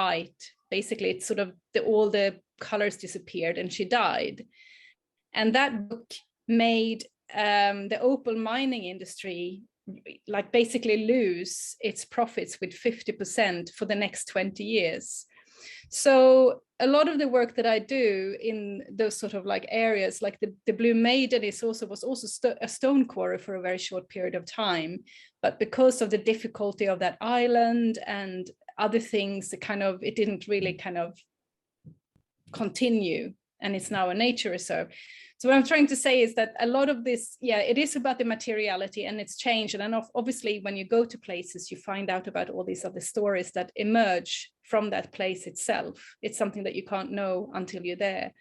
white. Basically, it's sort of all the colors disappeared and she died. And that book made the opal mining industry like basically lose its profits with 50% for the next 20 years. So a lot of the work that I do in those sort of like areas, like the Blue Maiden was also a stone quarry for a very short period of time. But because of the difficulty of that island and other things, it didn't really kind of continue, and it's now a nature reserve. So what I'm trying to say is that a lot of this, it is about the materiality and it's changed. And then obviously when you go to places, you find out about all these other stories that emerge from that place itself. It's something that you can't know until you're there.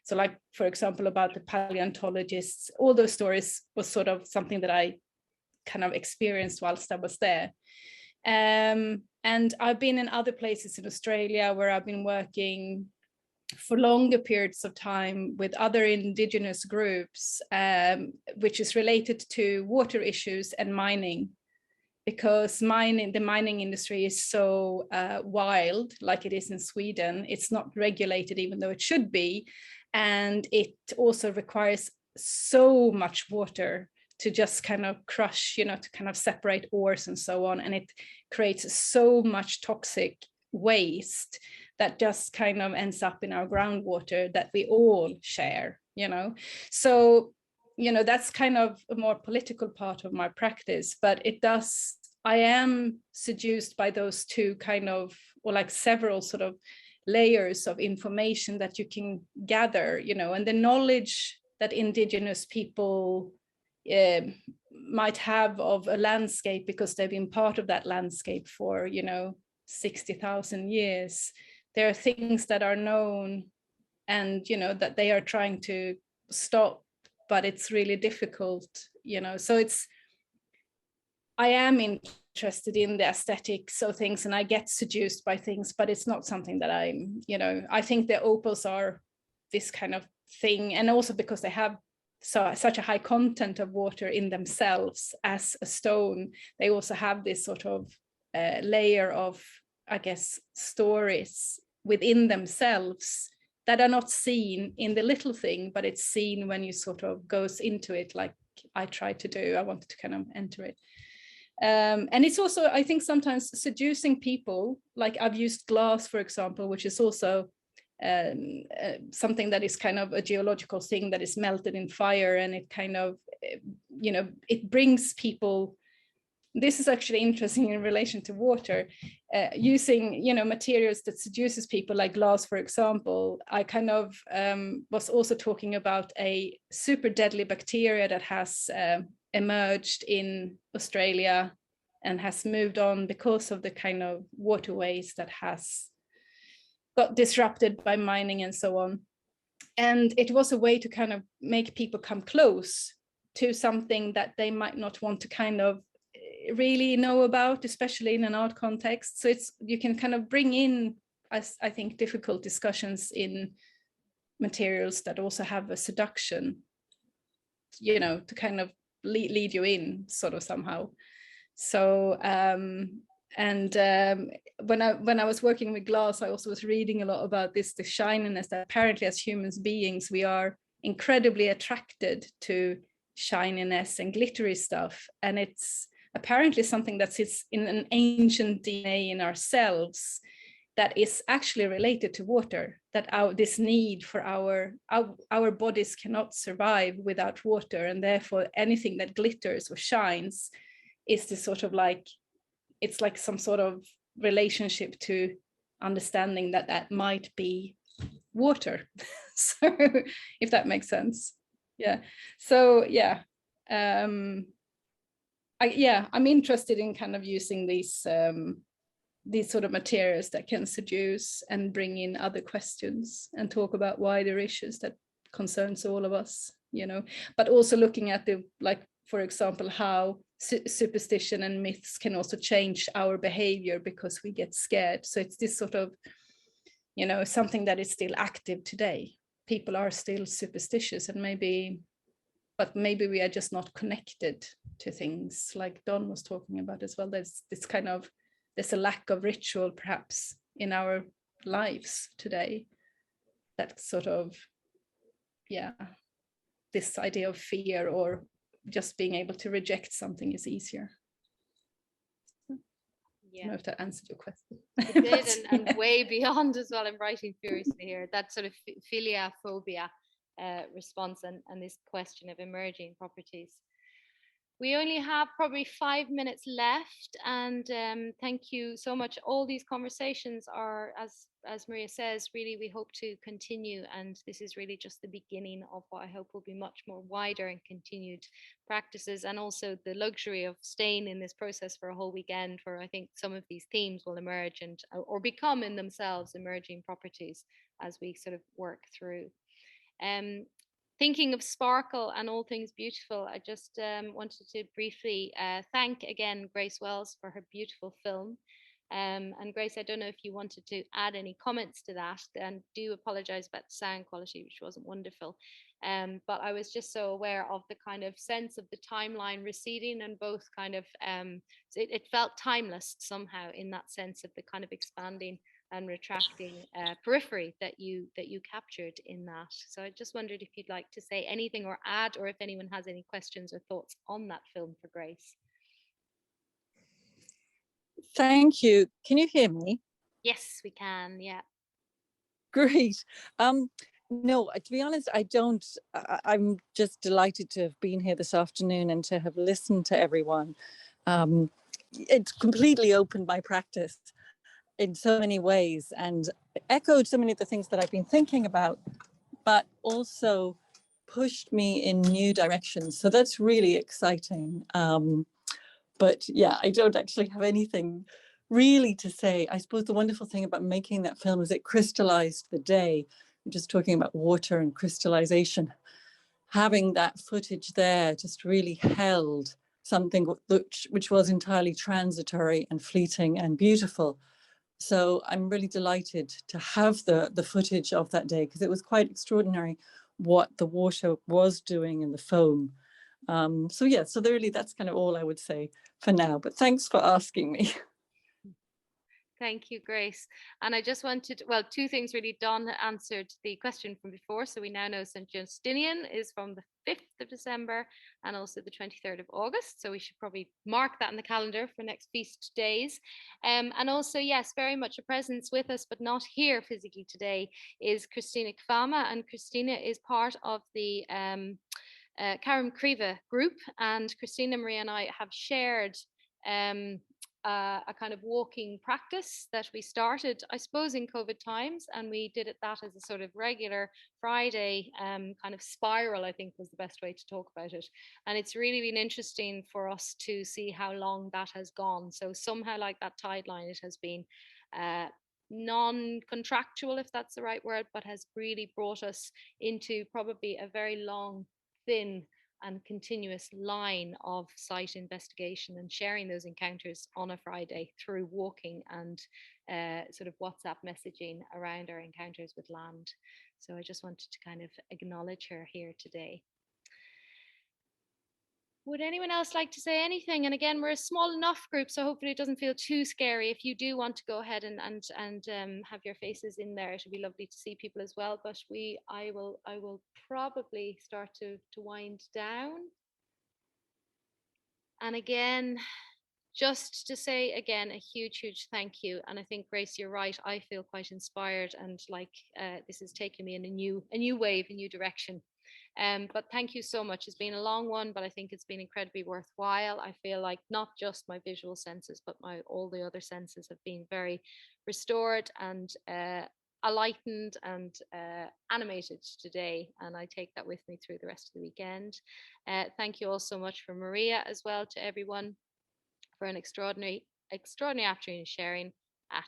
So like, for example, about the paleontologists, all those stories was sort of something that I kind of experienced whilst I was there. And I've been in other places in Australia where I've been working for longer periods of time with other indigenous groups, which is related to water issues and mining, because the mining industry is so wild, like it is in Sweden. It's not regulated, even though it should be. And it also requires so much water to just kind of crush, to kind of separate ores and so on. And it creates so much toxic waste that just kind of ends up in our groundwater that we all share, So, that's kind of a more political part of my practice, but I am seduced by those two kind of, or like several sort of layers of information that you can gather, and the knowledge that indigenous people might have of a landscape because they've been part of that landscape for, 60,000 years. There are things that are known and, that they are trying to stop, but it's really difficult, So I am interested in the aesthetics of things and I get seduced by things, but it's not something that I'm, I think the opals are this kind of thing. And also because they have such a high content of water in themselves as a stone, they also have this sort of layer of, I guess, stories within themselves that are not seen in the little thing, but it's seen when you sort of goes into it, like I tried to do. I wanted to kind of enter it. And it's also, I think, sometimes seducing people. Like I've used glass, for example, which is also something that is kind of a geological thing that is melted in fire, and it kind of, it brings people. This is actually interesting in relation to water, using, materials that seduces people like glass, for example. I kind of was also talking about a super deadly bacteria that has emerged in Australia and has moved on because of the kind of waterways that has got disrupted by mining and so on. And it was a way to kind of make people come close to something that they might not want to kind of really know about, especially in an art context. So you can kind of bring in, I think, difficult discussions in materials that also have a seduction, to kind of lead you in sort of somehow. So when I was working with glass, I also was reading a lot about the shininess that apparently as human beings we are incredibly attracted to shininess and glittery stuff, and it's apparently something that sits in an ancient DNA in ourselves that is actually related to water, that this need for our bodies cannot survive without water, and therefore anything that glitters or shines is this sort of like, it's like some sort of relationship to understanding that might be water. So if that makes sense. So I'm interested in kind of using these sort of materials that can seduce and bring in other questions and talk about wider issues that concerns all of us, but also looking at for example, how superstition and myths can also change our behavior because we get scared. So it's this sort of, something that is still active today. People are still superstitious, and maybe we are just not connected to things like Don was talking about as well. There's a lack of ritual perhaps in our lives today. That sort of, yeah, this idea of fear or just being able to reject something is easier. I don't know if that answered your question. It did, and way beyond as well. I'm writing furiously here. That sort of philia phobia response and this question of emerging properties. We only have probably 5 minutes left, and thank you so much. All these conversations are, as Maria says, really we hope to continue, and this is really just the beginning of what I hope will be much more wider and continued practices, and also the luxury of staying in this process for a whole weekend, where I think some of these themes will emerge and or become in themselves emerging properties as we sort of work through. Thinking of sparkle and all things beautiful, I just wanted to briefly thank again Grace Wells for her beautiful film. And Grace, I don't know if you wanted to add any comments to that, and do apologize about the sound quality, which wasn't wonderful. But I was just so aware of the kind of sense of the timeline receding, and both kind of, it felt timeless somehow in that sense of the kind of expanding and retracting periphery that you captured in that. So I just wondered if you'd like to say anything or add, or if anyone has any questions or thoughts on that film for Grace. Thank you. Can you hear me? Yes, we can. Yeah. Great. No, to be honest, I don't. I'm just delighted to have been here this afternoon and to have listened to everyone. It's completely opened my practice in so many ways and echoed so many of the things that I've been thinking about, but also pushed me in new directions. So that's really exciting. But yeah, I don't actually have anything really to say. I suppose the wonderful thing about making that film is it crystallized the day. I'm just talking about water and crystallization. Having that footage there just really held something which was entirely transitory and fleeting and beautiful. So I'm really delighted to have the footage of that day, because it was quite extraordinary what the water was doing in the foam. So yeah, so really that's kind of all I would say for now, but thanks for asking me. Thank you, Grace. And I just wanted, well, two things really. Don answered the question from before. So we now know St. Justinian is from the 5th of December and also the 23rd of August. So we should probably mark that in the calendar for next feast days. And also, yes, very much a presence with us, but not here physically today, is Christina Kfama. And Christina is part of the Creevagh group. And Christina, Maria and I have shared a kind of walking practice that we started, I suppose, in COVID times, and we did that as a sort of regular Friday kind of spiral, I think was the best way to talk about it. And it's really been interesting for us to see how long that has gone. So somehow, like that tide line, it has been non-contractual, if that's the right word, but has really brought us into probably a very long, thin and continuous line of site investigation and sharing those encounters on a Friday through walking and sort of WhatsApp messaging around our encounters with land. So I just wanted to kind of acknowledge her here today. Would anyone else like to say anything? And again, we're a small enough group, so hopefully it doesn't feel too scary. If you do want to go ahead and have your faces in there, it would be lovely to see people as well. But I will probably start to wind down. And again, just to say again, a huge thank you. And I think, Grace, you're right. I feel quite inspired, and like this has taken me in a new wave, a new direction. But thank you so much. It's been a long one, but I think it's been incredibly worthwhile. I feel like not just my visual senses, but all the other senses have been very restored and enlightened and animated today. And I take that with me through the rest of the weekend. Thank you all so much for Maria as well, to everyone, for an extraordinary afternoon sharing.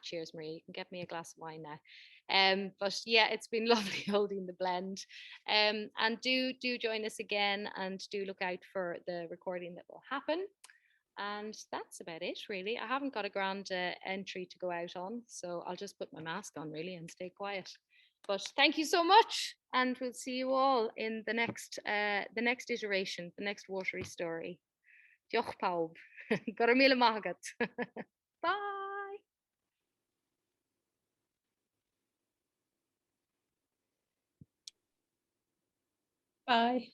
Cheers, Maria. You can get me a glass of wine now. But yeah, it's been lovely holding the blend. And do join us again, and do look out for the recording that will happen. And that's about it, really. I haven't got a grand entry to go out on, so I'll just put my mask on, really, and stay quiet. But thank you so much, and we'll see you all in the next iteration, the next watery story. Diolch pawb. Gorau mil y Bye. Bye.